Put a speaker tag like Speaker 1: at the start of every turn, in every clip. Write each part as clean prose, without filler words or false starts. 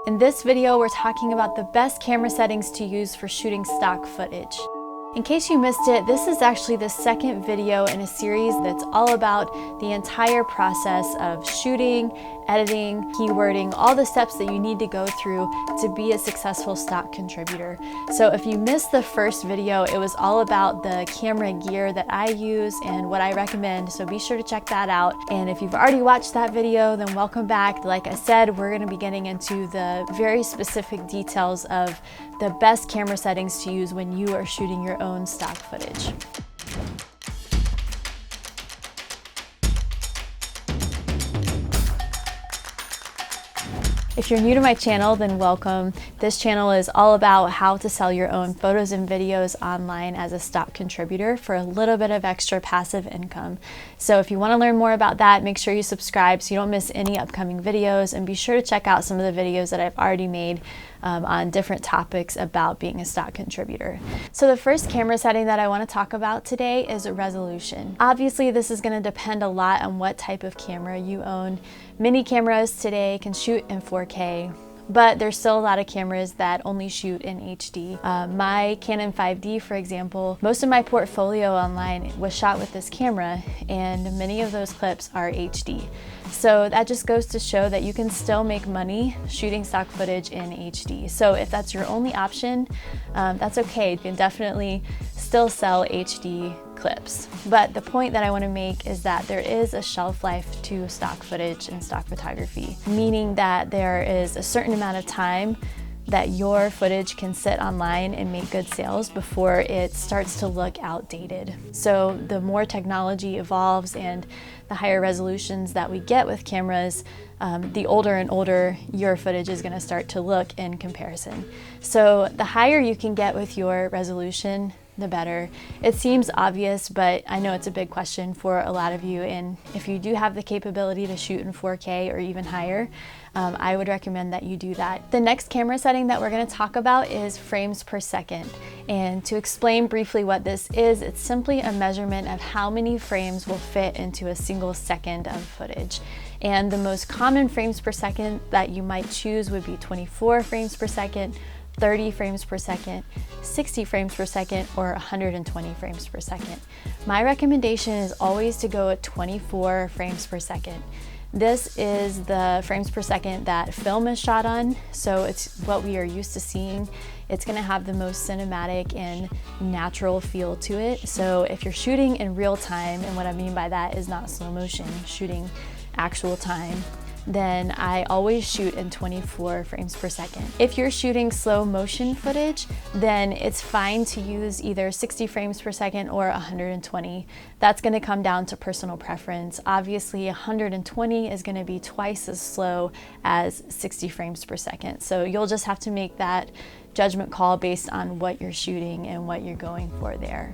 Speaker 1: In this video, we're talking about the best camera settings to use for shooting stock footage. In case you missed it, this is actually the second video in a series that's all about the entire process of shooting, editing, keywording, all the steps that you need to go through to be a successful stock contributor. So if you missed the first video, it was all about the camera gear that I use and what I recommend, so be sure to check that out. And if you've already watched that video, then welcome back. Like I said, we're gonna be getting into the very specific details of the best camera settings to use when you are shooting your own stock footage. If you're new to my channel, then welcome. This channel is all about how to sell your own photos and videos online as a stock contributor for a little bit of extra passive income. So if you want to learn more about that, make sure you subscribe so you don't miss any upcoming videos, and be sure to check out some of the videos that I've already made on different topics about being a stock contributor. So the first camera setting that I want to talk about today is resolution. Obviously, this is going to depend a lot on what type of camera you own. Many cameras today can shoot in 4K, but there's still a lot of cameras that only shoot in HD. My Canon 5D, for example, most of my portfolio online was shot with this camera, and many of those clips are HD. So that just goes to show that you can still make money shooting stock footage in HD. So if that's your only option, that's okay. You can definitely still sell HD clips. But the point that I want to make is that there is a shelf life to stock footage and stock photography, meaning that there is a certain amount of time that your footage can sit online and make good sales before it starts to look outdated. So the more technology evolves and the higher resolutions that we get with cameras, the older and older your footage is going to start to look in comparison. So the higher you can get with your resolution, the better. It seems obvious, but I know it's a big question for a lot of you, and if you do have the capability to shoot in 4K or even higher, I would recommend that you do that. The next camera setting that we're going to talk about is frames per second. And to explain briefly what this is, it's simply a measurement of how many frames will fit into a single second of footage. And the most common frames per second that you might choose would be 24 frames per second, 30 frames per second, 60 frames per second, or 120 frames per second. My recommendation is always to go at 24 frames per second. This is the frames per second that film is shot on, so it's what we are used to seeing. It's going to have the most cinematic and natural feel to it. So if you're shooting in real time, and what I mean by that is not slow motion, shooting actual time, then I always shoot in 24 frames per second. If you're shooting slow motion footage, then it's fine to use either 60 frames per second or 120. That's going to come down to personal preference. Obviously, 120 is going to be twice as slow as 60 frames per second. So you'll just have to make that judgment call based on what you're shooting and what you're going for there.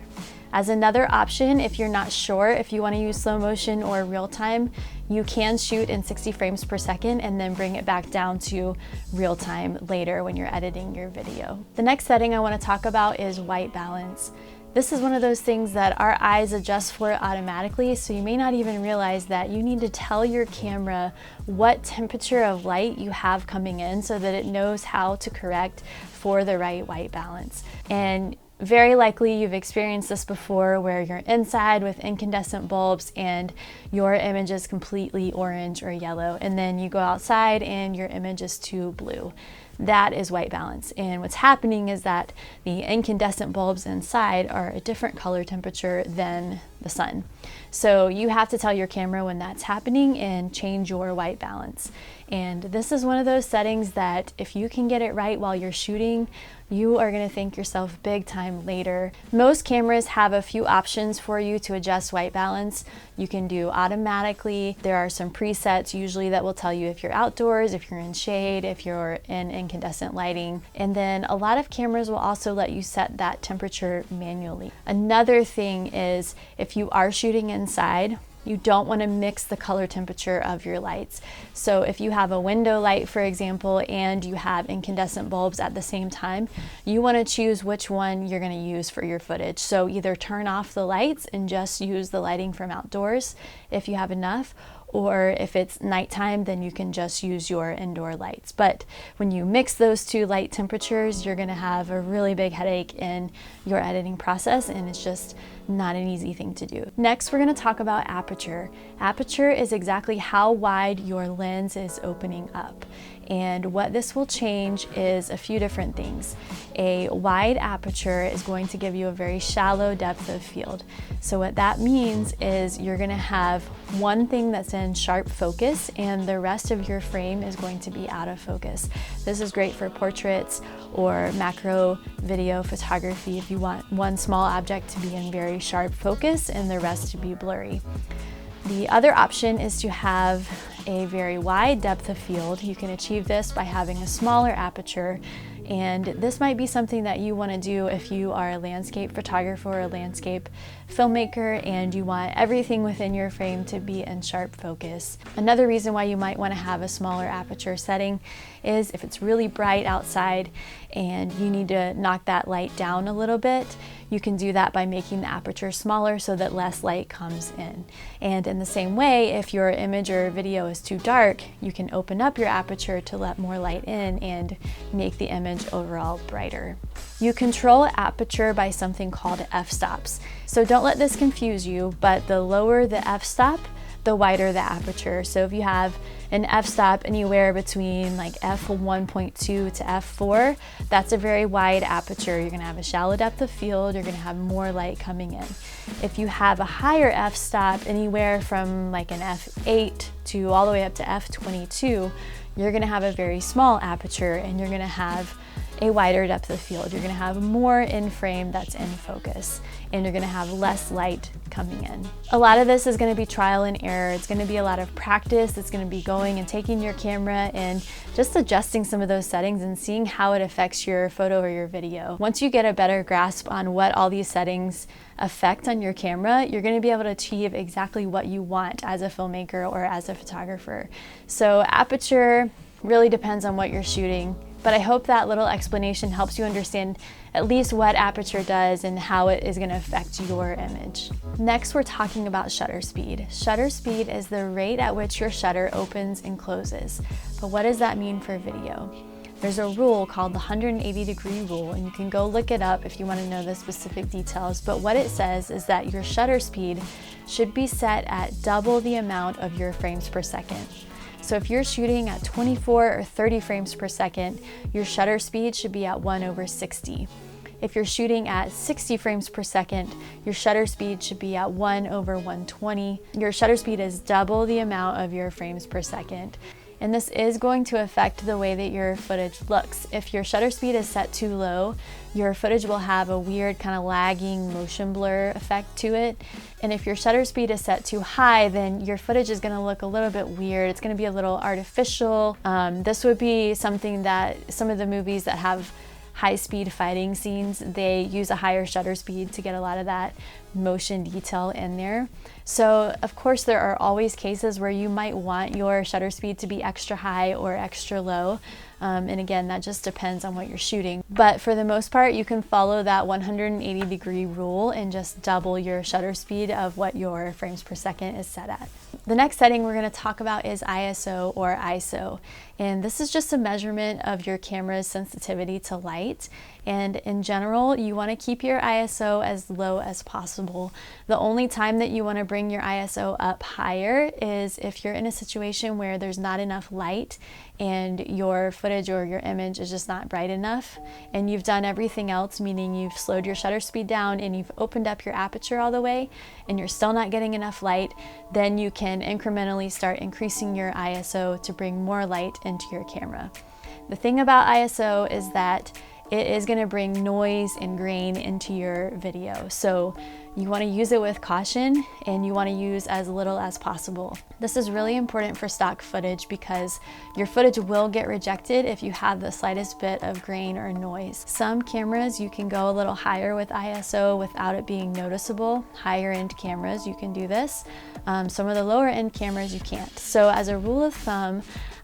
Speaker 1: As another option, if you're not sure if you want to use slow motion or real time, you can shoot in 60 frames per second and then bring it back down to real time later when you're editing your video. The next setting I want to talk about is white balance. This is one of those things that our eyes adjust for automatically, so you may not even realize that you need to tell your camera what temperature of light you have coming in so that it knows how to correct for the right white balance. And very likely you've experienced this before, where you're inside with incandescent bulbs and your image is completely orange or yellow, and then you go outside and your image is too blue. That is white balance, and what's happening is that the incandescent bulbs inside are a different color temperature than the sun. So you have to tell your camera when that's happening and change your white balance. And this is one of those settings that if you can get it right while you're shooting, you are going to thank yourself big time later. Most cameras have a few options for you to adjust white balance. You can do automatically. There are some presets usually that will tell you if you're outdoors, if you're in shade, if you're in incandescent lighting. And then a lot of cameras will also let you set that temperature manually. Another thing is, if you are shooting inside, you don't want to mix the color temperature of your lights. So if you have a window light, for example, and you have incandescent bulbs at the same time, you want to choose which one you're going to use for your footage. So either turn off the lights and just use the lighting from outdoors if you have enough, or if it's nighttime, then you can just use your indoor lights. But when you mix those two light temperatures, you're gonna have a really big headache in your editing process, and it's just not an easy thing to do. Next, we're gonna talk about aperture. Aperture is exactly how wide your lens is opening up. And what this will change is a few different things. A wide aperture is going to give you a very shallow depth of field. So what that means is you're gonna have one thing that's in sharp focus and the rest of your frame is going to be out of focus. This is great for portraits or macro video photography if you want one small object to be in very sharp focus and the rest to be blurry. The other option is to have a very wide depth of field. You can achieve this by having a smaller aperture, and this might be something that you want to do if you are a landscape photographer or a landscape filmmaker and you want everything within your frame to be in sharp focus. Another reason why you might want to have a smaller aperture setting is if it's really bright outside and you need to knock that light down a little bit, you can do that by making the aperture smaller so that less light comes in. And in the same way, if your image or video is too dark, you can open up your aperture to let more light in and make the image overall brighter. You control aperture by something called f-stops. So don't let this confuse you, but the lower the f-stop, the wider the aperture. So if you have an f-stop anywhere between like f1.2 to f4, that's a very wide aperture. You're gonna have a shallow depth of field, you're gonna have more light coming in. If you have a higher f-stop anywhere from like an f8 to all the way up to f22, you're gonna have a very small aperture and you're gonna have a wider depth of field. You're gonna have more in frame that's in focus, and you're gonna have less light coming in. A lot of this is gonna be trial and error. It's gonna be a lot of practice. It's gonna be going and taking your camera and just adjusting some of those settings and seeing how it affects your photo or your video. Once you get a better grasp on what all these settings affect on your camera, you're gonna be able to achieve exactly what you want as a filmmaker or as a photographer. So aperture really depends on what you're shooting. But I hope that little explanation helps you understand at least what aperture does and how it is going to affect your image. Next, we're talking about shutter speed. Shutter speed is the rate at which your shutter opens and closes. But what does that mean for video? There's a rule called the 180-degree rule, and you can go look it up if you want to know the specific details. But what it says is that your shutter speed should be set at double the amount of your frames per second. So if you're shooting at 24 or 30 frames per second, your shutter speed should be at 1/60. If you're shooting at 60 frames per second, your shutter speed should be at 1/120. Your shutter speed is double the amount of your frames per second. And this is going to affect the way that your footage looks. If your shutter speed is set too low, your footage will have a weird kind of lagging motion blur effect to it. And if your shutter speed is set too high, then your footage is gonna look a little bit weird. It's gonna be a little artificial. This would be something that some of the movies that have high-speed fighting scenes, they use a higher shutter speed to get a lot of that motion detail in there. So of course there are always cases where you might want your shutter speed to be extra high or extra low. And again, that just depends on what you're shooting. But for the most part, you can follow that 180-degree rule and just double your shutter speed of what your frames per second is set at. The next setting we're going to talk about is ISO or ISO. And this is just a measurement of your camera's sensitivity to light. And in general, you want to keep your ISO as low as possible. The only time that you want to bring your ISO up higher is if you're in a situation where there's not enough light and your footage or your image is just not bright enough, and you've done everything else, meaning you've slowed your shutter speed down and you've opened up your aperture all the way, and you're still not getting enough light, then you can incrementally start increasing your ISO to bring more light into your camera. The thing about ISO is that it is going to bring noise and grain into your video. So you want to use it with caution and you want to use as little as possible. This is really important for stock footage because your footage will get rejected if you have the slightest bit of grain or noise. Some cameras you can go a little higher with ISO without it being noticeable. Higher end cameras you can do this. Some of the lower end cameras you can't. So as a rule of thumb,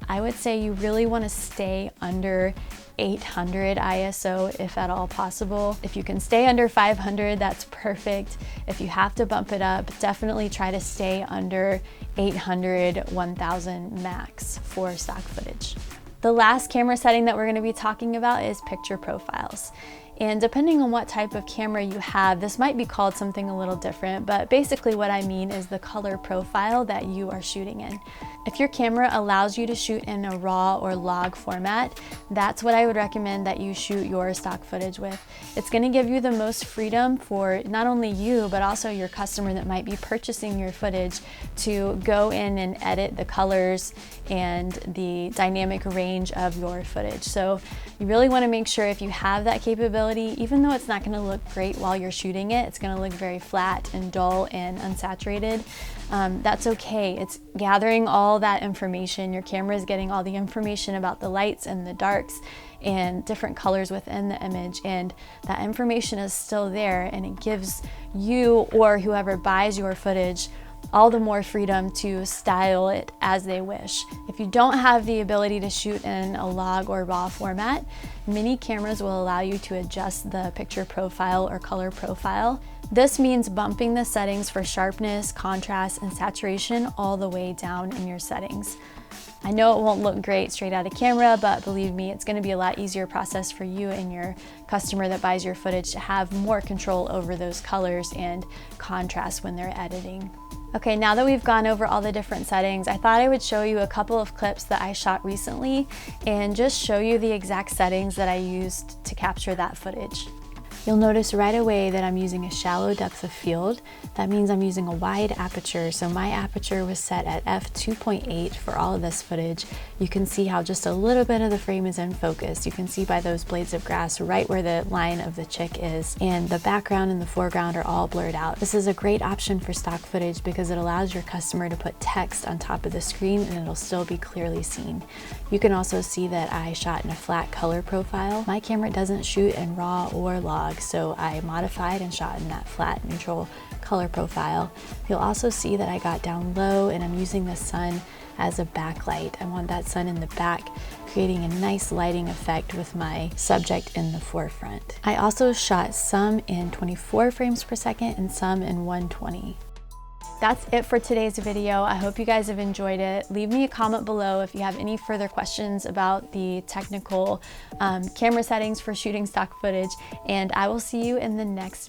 Speaker 1: I would say you really want to stay under 800 ISO if at all possible. If you can stay under 500, that's perfect. If you have to bump it up, definitely try to stay under 800, 1000 max for stock footage. The last camera setting that we're going to be talking about is picture profiles. And depending on what type of camera you have, this might be called something a little different, but basically what I mean is the color profile that you are shooting in. If your camera allows you to shoot in a RAW or log format, that's what I would recommend that you shoot your stock footage with. It's going to give you the most freedom for not only you, but also your customer that might be purchasing your footage to go in and edit the colors and the dynamic range of your footage. So you really want to make sure if you have that capability, even though it's not going to look great while you're shooting it, it's going to look very flat and dull and unsaturated. That's okay. It's gathering all that information. Your camera is getting all the information about the lights and the darks and different colors within the image, and that information is still there, and it gives you or whoever buys your footage all the more freedom to style it as they wish. If you don't have the ability to shoot in a log or RAW format, many cameras will allow you to adjust the picture profile or color profile. This means bumping the settings for sharpness, contrast, and saturation all the way down in your settings. I know it won't look great straight out of camera, but believe me, it's going to be a lot easier process for you and your customer that buys your footage to have more control over those colors and contrast when they're editing. Okay, now that we've gone over all the different settings, I thought I would show you a couple of clips that I shot recently and just show you the exact settings that I used to capture that footage. You'll notice right away that I'm using a shallow depth of field. That means I'm using a wide aperture, so my aperture was set at f2.8 for all of this footage. You can see how just a little bit of the frame is in focus. You can see by those blades of grass right where the line of the chick is, and the background and the foreground are all blurred out. This is a great option for stock footage because it allows your customer to put text on top of the screen and it'll still be clearly seen. You can also see that I shot in a flat color profile. My camera doesn't shoot in RAW or log, so I modified and shot in that flat neutral color profile. You'll also see that I got down low and I'm using the sun as a backlight. I want that sun in the back, creating a nice lighting effect with my subject in the forefront. I also shot some in 24 frames per second and some in 120. That's it for today's video. I hope you guys have enjoyed it. Leave me a comment below if you have any further questions about the technical camera settings for shooting stock footage, and I will see you in the next